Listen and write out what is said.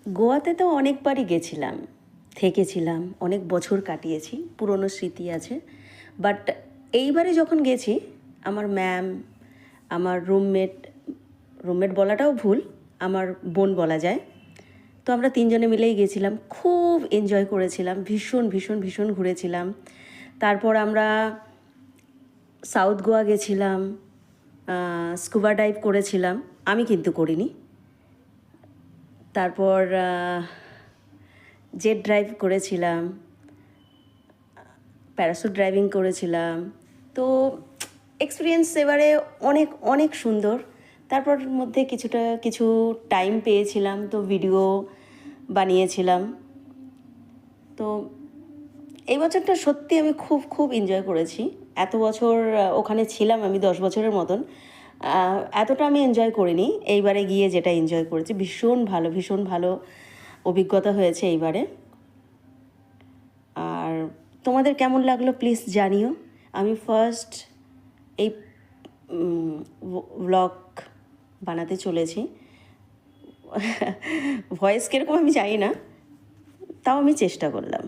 গোয়াতে তো অনেকবারই গেছিলাম, থেকেছিলাম, অনেক বছর কাটিয়েছি, পুরনো স্মৃতি আছে। বাট এইবারে যখন গেছি, আমার ম্যাম, আমার রুমমেট, রুমমেট বলাটাও ভুল, আমার বোন বলা যায়, তো আমরা তিনজনে মিলেই গেছিলাম। খুব এনজয় করেছিলাম, ভীষণ ভীষণ ভীষণ ঘুরেছিলাম। তারপর আমরা সাউথ গোয়া গেছিলাম, স্কুবা ডাইভ করেছিলাম, আমি কিন্তু করিনি। তারপর জেট ড্রাইভ করেছিলাম, প্যারাসুট ড্রাইভিং করেছিলাম। তো এক্সপিরিয়েন্স এবারে অনেক অনেক সুন্দর। তারপর মধ্যে কিছু টাইম পেয়েছিলাম, তো ভিডিও বানিয়েছিলাম। তো এই বছরটা সত্যি আমি খুব খুব এনজয় করেছি। এত বছর ওখানে ছিলাম আমি, 10 বছরের মতন, এতটা আমি এনজয় করিনি। এইবারে গিয়ে যেটা এনজয় করেছি, ভীষণ ভালো অভিজ্ঞতা হয়েছে এইবারে। আর তোমাদের কেমন লাগলো প্লিজ জানিও। আমি ফার্স্ট এই ব্লগ বানাতে চলেছি। ভয়েস কীরকম আমি জানি না, তাও আমি চেষ্টা করলাম।